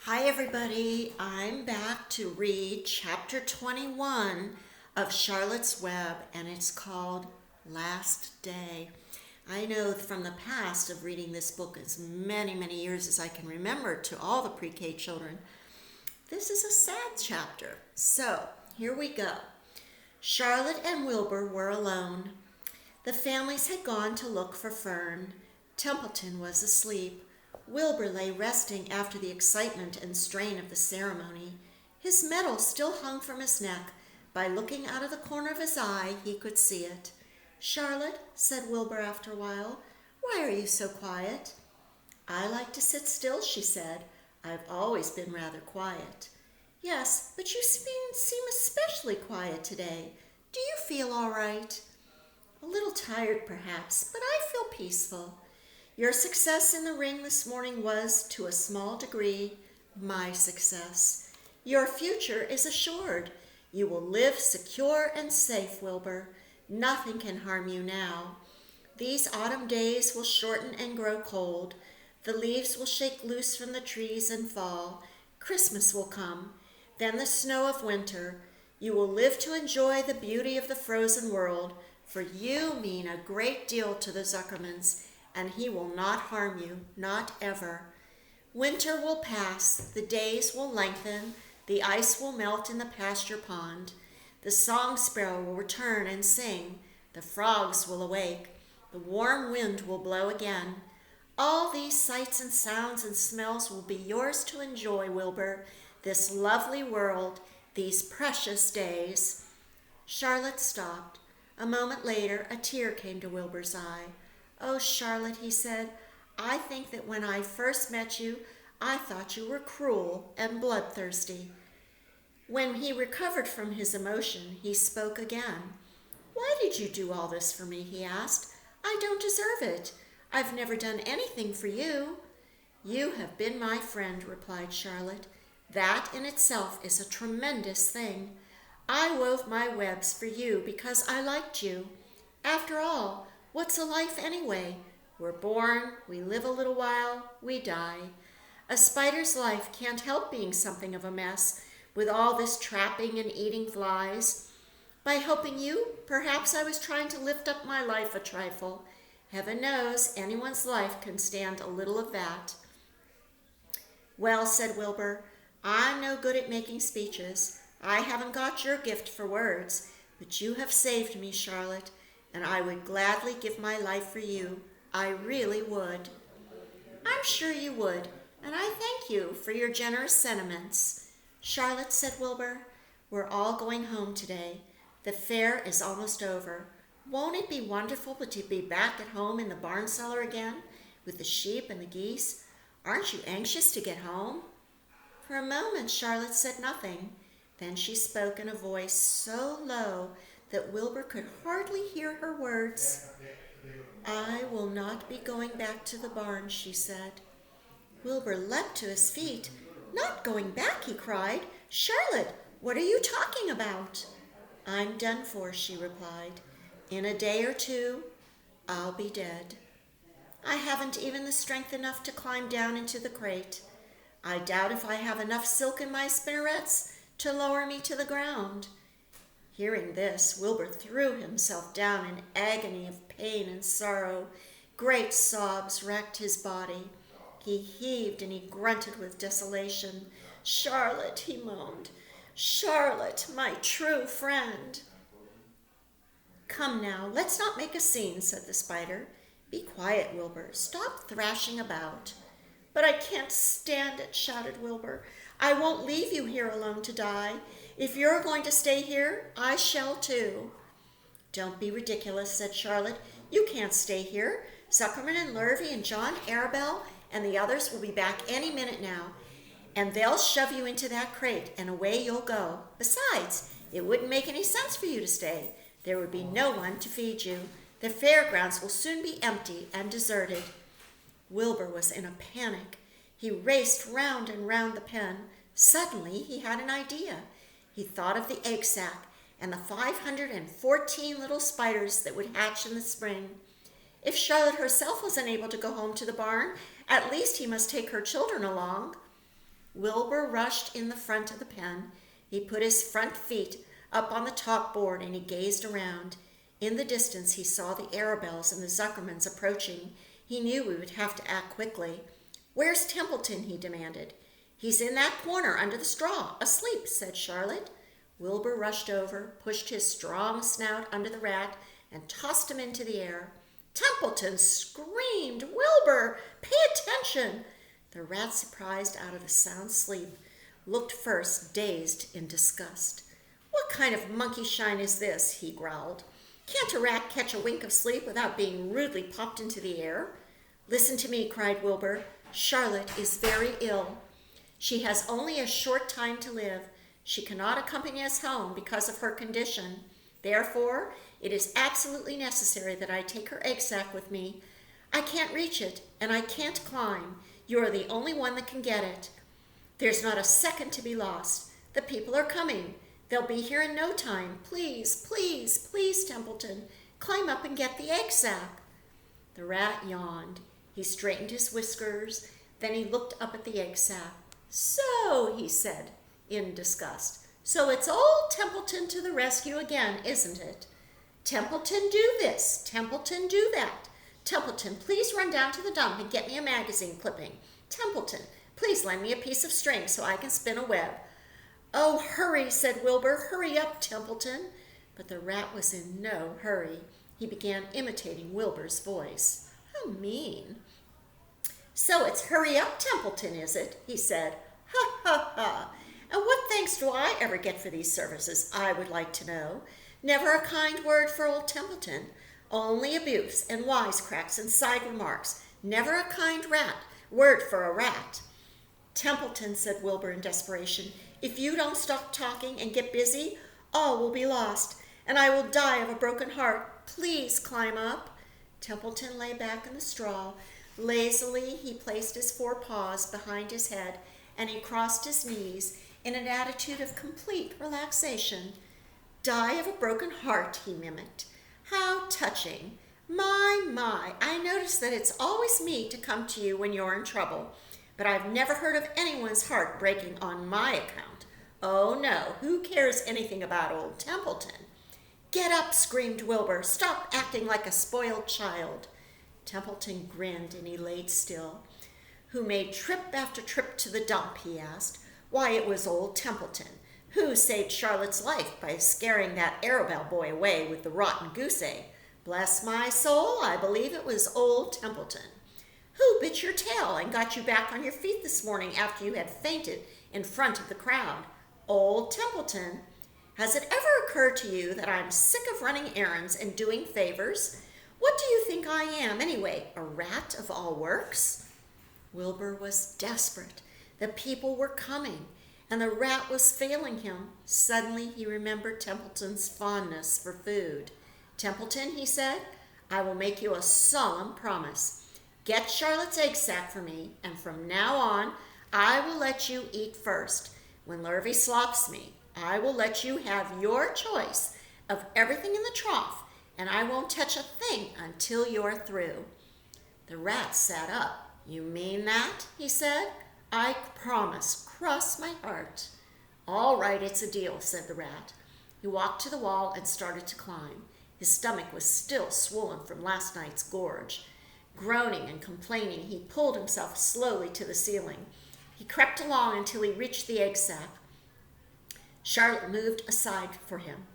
Hi, everybody. I'm back to read chapter 21 of Charlotte's Web, and it's called Last Day. I know from the past of reading this book as many years as I can remember to all the pre-K children, this is a sad chapter. So, here we go. Charlotte and Wilbur were alone. The families had gone to look for Fern. Templeton was asleep. Wilbur lay resting after the excitement and strain of the ceremony. His medal still hung from his neck. By looking out of the corner of his eye, he could see it. "Charlotte," said Wilbur after a while, "why are you so quiet?" "I like to sit still," she said. "I've always been rather quiet." "Yes, but you seem especially quiet today. Do you feel all right?" "A little tired, perhaps, but I feel peaceful. Your success in the ring this morning was, to a small degree, my success. Your future is assured. You will live secure and safe, Wilbur. Nothing can harm you now. These autumn days will shorten and grow cold. The leaves will shake loose from the trees and fall. Christmas will come, then the snow of winter. You will live to enjoy the beauty of the frozen world, for you mean a great deal to the Zuckermans, and he will not harm you, not ever. Winter will pass, the days will lengthen, the ice will melt in the pasture pond. The song sparrow will return and sing, the frogs will awake, the warm wind will blow again. All these sights and sounds and smells will be yours to enjoy, Wilbur, this lovely world, these precious days." Charlotte stopped. A moment later, a tear came to Wilbur's eye. "Oh, Charlotte," he said, "I think that when I first met you, I thought you were cruel and bloodthirsty." When he recovered from his emotion, he spoke again. "Why did you do all this for me?" he asked. "I don't deserve it. I've never done anything for you." "You have been my friend," replied Charlotte. "That in itself is a tremendous thing. I wove my webs for you because I liked you. After all, what's a life anyway? We're born, we live a little while, we die. A spider's life can't help being something of a mess, with all this trapping and eating flies. By helping you, perhaps I was trying to lift up my life a trifle. Heaven knows anyone's life can stand a little of that." "Well," said Wilbur, "I'm no good at making speeches. I haven't got your gift for words, but you have saved me, Charlotte, and I would gladly give my life for you. I really would." "I'm sure you would, and I thank you for your generous sentiments." "Charlotte," said Wilbur, "we're all going home today. The fair is almost over. Won't it be wonderful to be back at home in the barn cellar again, with the sheep and the geese? Aren't you anxious to get home?" For a moment Charlotte said nothing. Then she spoke in a voice so low that Wilbur could hardly hear her words. "I will not be going back to the barn," she said. Wilbur leapt to his feet. "Not going back?" he cried. "Charlotte, what are you talking about?" "I'm done for," she replied. "In a day or two, I'll be dead. I haven't even the strength enough to climb down into the crate. I doubt if I have enough silk in my spinnerets to lower me to the ground." Hearing this, Wilbur threw himself down in agony of pain and sorrow. Great sobs racked his body. He heaved and he grunted with desolation. "Charlotte," he moaned, "Charlotte, my true friend." "Come now, let's not make a scene," said the spider. "Be quiet, Wilbur. Stop thrashing about." "But I can't stand it," shouted Wilbur. "I won't leave you here alone to die. If you're going to stay here, I shall too." "Don't be ridiculous," said Charlotte. "You can't stay here. Zuckerman and Lurvy and John Arabelle and the others will be back any minute now, and they'll shove you into that crate, and away you'll go. Besides, it wouldn't make any sense for you to stay. There would be no one to feed you. The fairgrounds will soon be empty and deserted." Wilbur was in a panic. He raced round and round the pen. Suddenly he had an idea. He thought of the egg sack and the 514 little spiders that would hatch in the spring. If Charlotte herself was unable to go home to the barn, at least he must take her children along. Wilbur rushed in the front of the pen. He put his front feet up on the top board and he gazed around. In the distance, he saw the Arabelles and the Zuckermans approaching. He knew he would have to act quickly. "Where's Templeton?" he demanded. "He's in that corner under the straw, asleep," said Charlotte. Wilbur rushed over, pushed his strong snout under the rat, and tossed him into the air. Templeton screamed, "Wilbur, pay attention!" The rat, surprised out of a sound sleep, looked first, dazed in disgust. "What kind of monkey shine is this?" he growled. "Can't a rat catch a wink of sleep without being rudely popped into the air?" "Listen to me," cried Wilbur. "Charlotte is very ill. She has only a short time to live. She cannot accompany us home because of her condition. Therefore, it is absolutely necessary that I take her egg sac with me. I can't reach it, and I can't climb. You are the only one that can get it. There's not a second to be lost. The people are coming. They'll be here in no time. Please, please, please, Templeton, climb up and get the egg sac." The rat yawned. He straightened his whiskers. Then he looked up at the egg sac. "So," he said in disgust, "so it's old Templeton to the rescue again, isn't it? Templeton, do this. Templeton, do that. Templeton, please run down to the dump and get me a magazine clipping. Templeton, please lend me a piece of string so I can spin a web." "Oh, hurry," said Wilbur. "Hurry up, Templeton." But the rat was in no hurry. He began imitating Wilbur's voice. How mean. "So it's hurry up, Templeton, is it?" he said. "Ha, ha, ha. And what thanks do I ever get for these services, I would like to know? Never a kind word for old Templeton. Only abuse and wisecracks and side remarks. Never a kind word for a rat." "Templeton," said Wilbur in desperation, "if you don't stop talking and get busy, all will be lost, and I will die of a broken heart. Please climb up." Templeton lay back in the straw. Lazily, he placed his 4 paws behind his head, and he crossed his knees in an attitude of complete relaxation. "Die of a broken heart," he mimicked. "How touching. My, I notice that it's always me to come to you when you're in trouble, but I've never heard of anyone's heart breaking on my account. Oh, no, who cares anything about old Templeton?" "Get up," screamed Wilbur. "Stop acting like a spoiled child." Templeton grinned and he laid still. "Who made trip after trip to the dump?" he asked. "Why, it was old Templeton. Who saved Charlotte's life by scaring that Arabelle boy away with the rotten goose egg? Bless my soul, I believe it was old Templeton. Who bit your tail and got you back on your feet this morning after you had fainted in front of the crowd? Old Templeton. Has it ever occurred to you that I'm sick of running errands and doing favors? What do you think I am, anyway, a rat of all works?" Wilbur was desperate. The people were coming, and the rat was failing him. Suddenly he remembered Templeton's fondness for food. "Templeton," he said, "I will make you a solemn promise. Get Charlotte's egg sac for me, and from now on, I will let you eat first. When Lurvy slops me, I will let you have your choice of everything in the trough, and I won't touch a thing until you're through." The rat sat up. "You mean that?" he said. "I promise, cross my heart." "All right, it's a deal," said the rat. He walked to the wall and started to climb. His stomach was still swollen from last night's gorge. Groaning and complaining, he pulled himself slowly to the ceiling. He crept along until he reached the egg sac. Charlotte moved aside for him.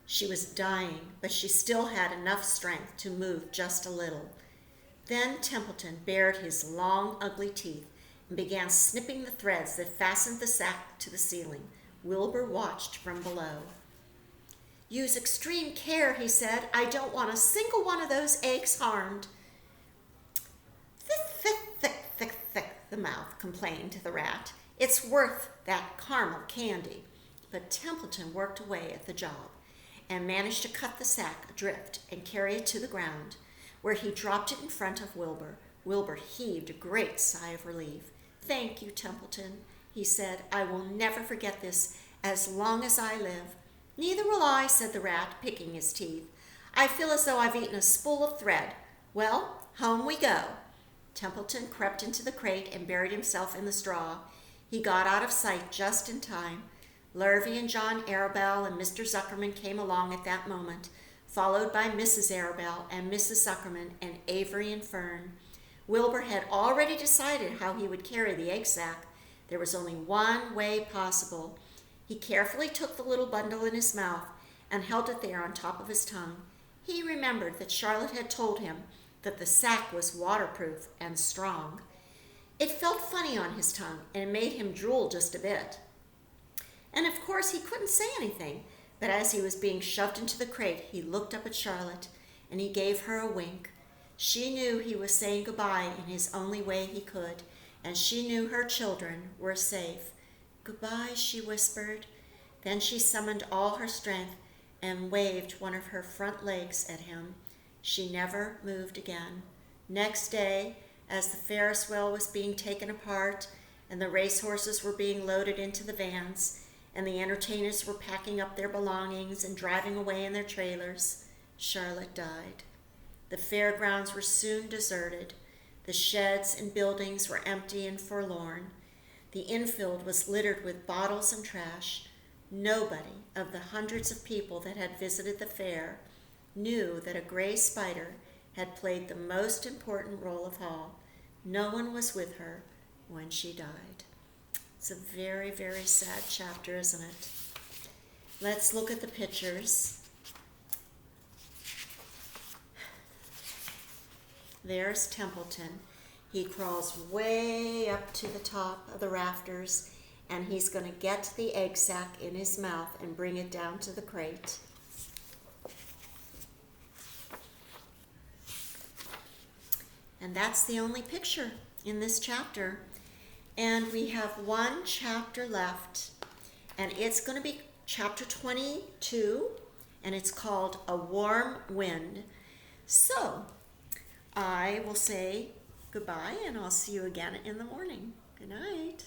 She was dying, but she still had enough strength to move just a little. Then Templeton bared his long, ugly teeth and began snipping the threads that fastened the sack to the ceiling. Wilbur watched from below. "Use extreme care," he said. "I don't want a single one of those eggs harmed." Thick, the mouth complained the rat. "It's worth that caramel candy." But Templeton worked away at the job and managed to cut the sack adrift and carry it to the ground, where he dropped it in front of Wilbur. Wilbur heaved a great sigh of relief. "Thank you, Templeton," he said. "I will never forget this as long as I live." "Neither will I," said the rat, picking his teeth. "I feel as though I've eaten a spool of thread. Well, home we go." Templeton crept into the crate and buried himself in the straw. He got out of sight just in time. Lurvy and John Arabelle and Mr. Zuckerman came along at that moment, followed by Mrs. Arabelle and Mrs. Zuckerman and Avery and Fern. Wilbur had already decided how he would carry the egg sack. There was only one way possible. He carefully took the little bundle in his mouth and held it there on top of his tongue. He remembered that Charlotte had told him that the sack was waterproof and strong. It felt funny on his tongue and made him drool just a bit. And of course he couldn't say anything, but as he was being shoved into the crate, he looked up at Charlotte and he gave her a wink. She knew he was saying goodbye in his only way he could, and she knew her children were safe. "Goodbye," she whispered. Then she summoned all her strength and waved one of her front legs at him. She never moved again. Next day, as the Ferris wheel was being taken apart and the racehorses were being loaded into the vans and the entertainers were packing up their belongings and driving away in their trailers, Charlotte died. The fairgrounds were soon deserted. The sheds and buildings were empty and forlorn. The infield was littered with bottles and trash. Nobody of the hundreds of people that had visited the fair knew that a gray spider had played the most important role of all. No one was with her when she died. It's a very, very sad chapter, isn't it? Let's look at the pictures. There's Templeton. He crawls way up to the top of the rafters, and he's going to get the egg sack in his mouth and bring it down to the crate. And that's the only picture in this chapter. And we have one chapter left, and it's going to be chapter 22, and it's called A Warm Wind. So I will say goodbye, and I'll see you again in the morning. Good night.